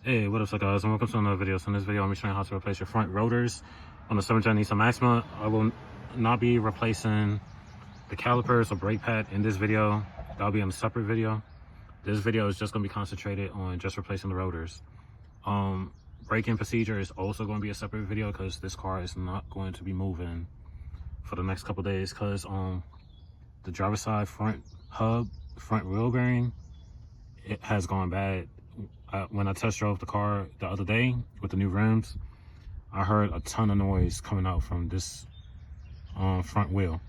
Hey, what up, guys, and welcome to another video. So in this video, I'm going to be showing you how to replace your front rotors on the 7th gen Nissan Maxima. I will not be replacing the calipers or brake pad in this video. That'll be in a separate video. This video is just going to be concentrated on just replacing the rotors. Braking procedure is also going to be a separate video because this car is not going to be moving for the next couple days because the driver's side front hub, front wheel bearing, it has gone bad. When I test drove the car the other day with the new rims, I heard a ton of noise coming out from this front wheel.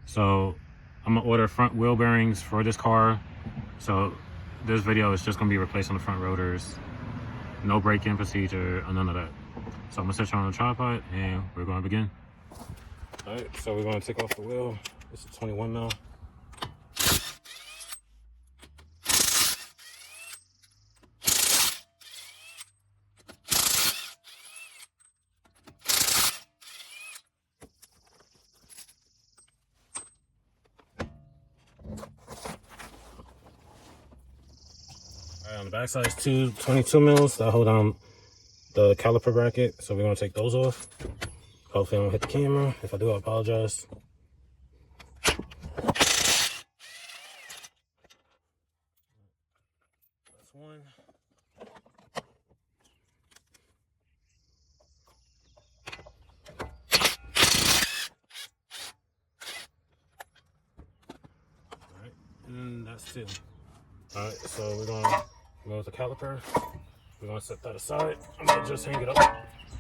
So I'm gonna order front wheel bearings for this car. So this video is just gonna be replacing the front rotors. No braking procedure or none of that. So I'm gonna set you on the tripod and we're gonna begin. All right, so we're gonna take off the wheel. This is 21 mil. On the back side is two 22 mils that hold down the caliper bracket, so we're gonna take those off. Hopefully I don't hit the camera. If I do, I apologize. That's one. All right, and that's two. All right, so we're gonna go with the caliper. We're gonna set that aside. I'm gonna just hang it up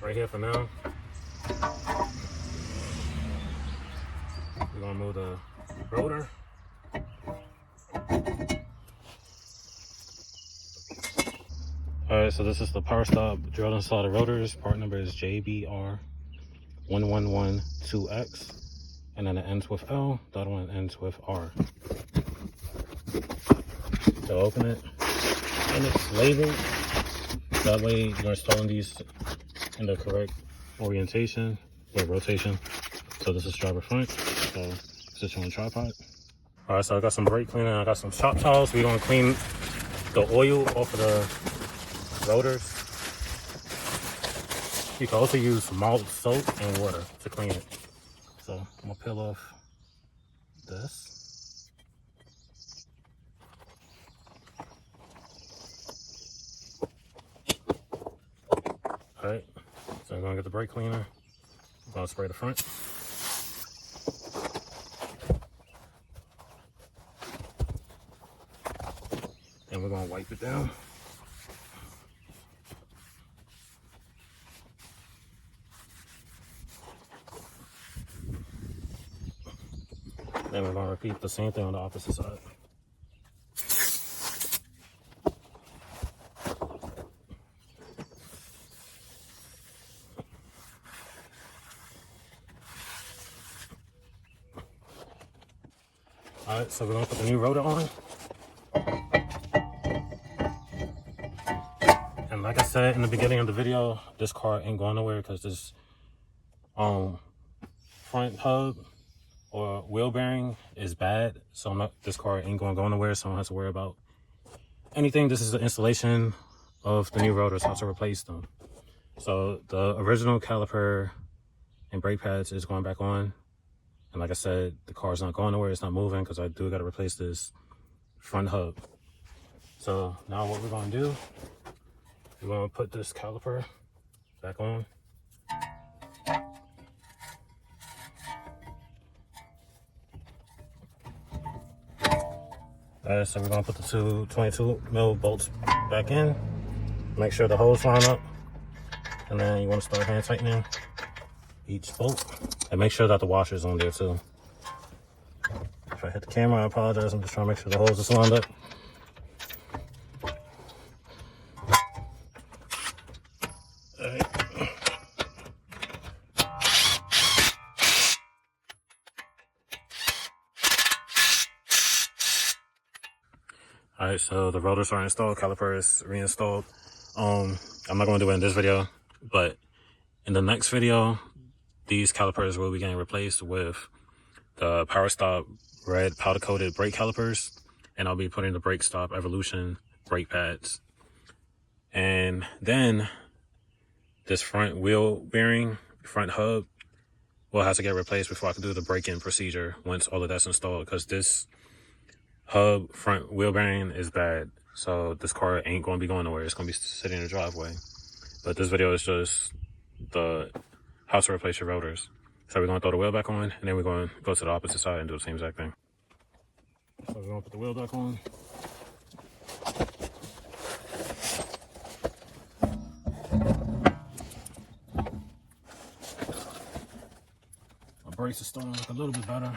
right here for now. We're gonna move the rotor. All right, so this is the Powerstop drilled inside the rotors. Part number is JBR1112X, and then it ends with L. The other one ends with R. So open it, and it's labeled. That way you're installing these in the correct orientation or rotation. So this is driver front. So sit you on tripod. All right, so I got some brake cleaner. I got some shop towels. We're gonna clean the oil off of the rotors. You can also use malt, soap, and water to clean it. So I'm gonna peel off this. All right, so I'm gonna get the brake cleaner. I'm gonna spray the front. And we're gonna wipe it down. Then we're gonna repeat the same thing on the opposite side. All right, so we're gonna put the new rotor on. And like I said in the beginning of the video, this car ain't going nowhere because this front hub or wheel bearing is bad. So this car ain't gonna go nowhere, so I don't have to worry about anything. This is the installation of the new rotors, how to replace them. So the original caliper and brake pads is going back on. And like I said, the car's not going nowhere, it's not moving because I do got to replace this front hub. So now what we're going to do, we're going to put this caliper back on. Alright, so we're going to put the two 22 mil bolts back in. Make sure the holes line up. And then you want to start hand tightening each bolt. And make sure that the washer's on there too. If I hit the camera, I apologize. I'm just trying to make sure the hose is lined up. Alright, so the rotors are installed, caliper is reinstalled. I'm not going to do it in this video, but in the next video, these calipers will be getting replaced with the Powerstop red powder coated brake calipers, and I'll be putting the Brake Stop Evolution brake pads. And And then this front wheel bearing, front hub, will have to get replaced before I can do the break-in procedure once all of that's installed, because this hub front wheel bearing is bad. So this car ain't going to be going nowhere. It's going to be sitting in the driveway. But this video is just the how to replace your rotors. So we're going to throw the wheel back on, and then we're going to go to the opposite side and do the same exact thing. So we're going to put the wheel back on. My brakes are starting to look a little bit better.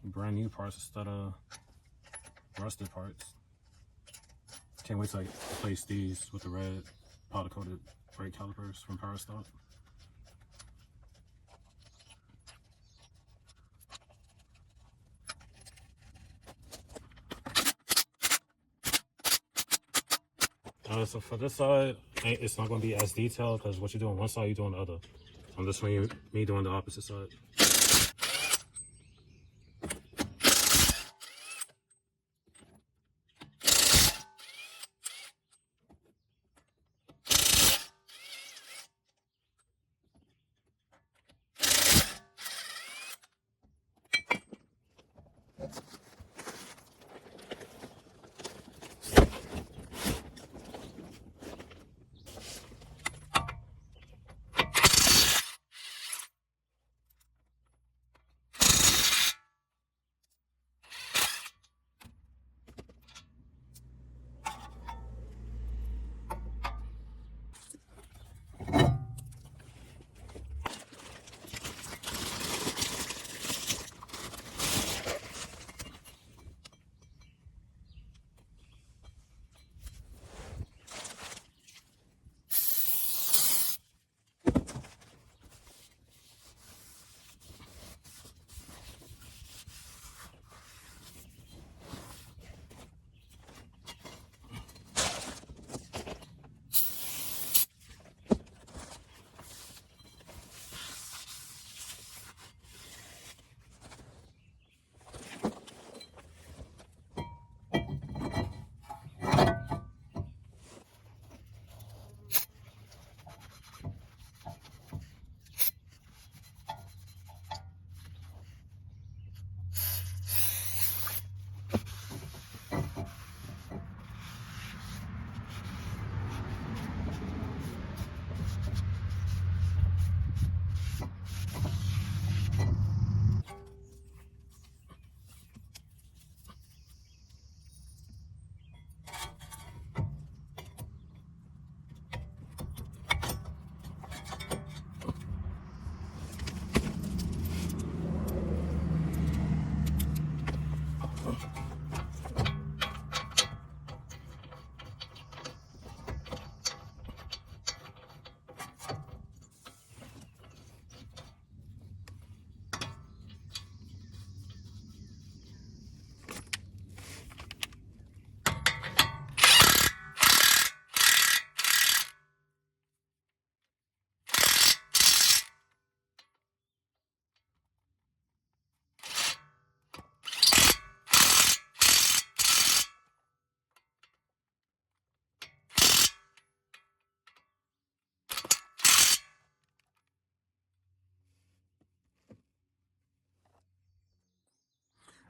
Brand new parts instead of rusted parts. Can't wait to replace these with the red powder coated brake calipers from Powerstop. So for this side, it's not going to be as detailed, because what you do on one side, you do on the other. I'm just me doing the opposite side.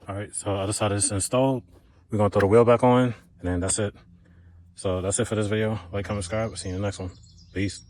All right, so other side is installed. We're going to throw the wheel back on, and then that's it. So that's it for this video. Like, comment, subscribe. See you in the next one. Peace.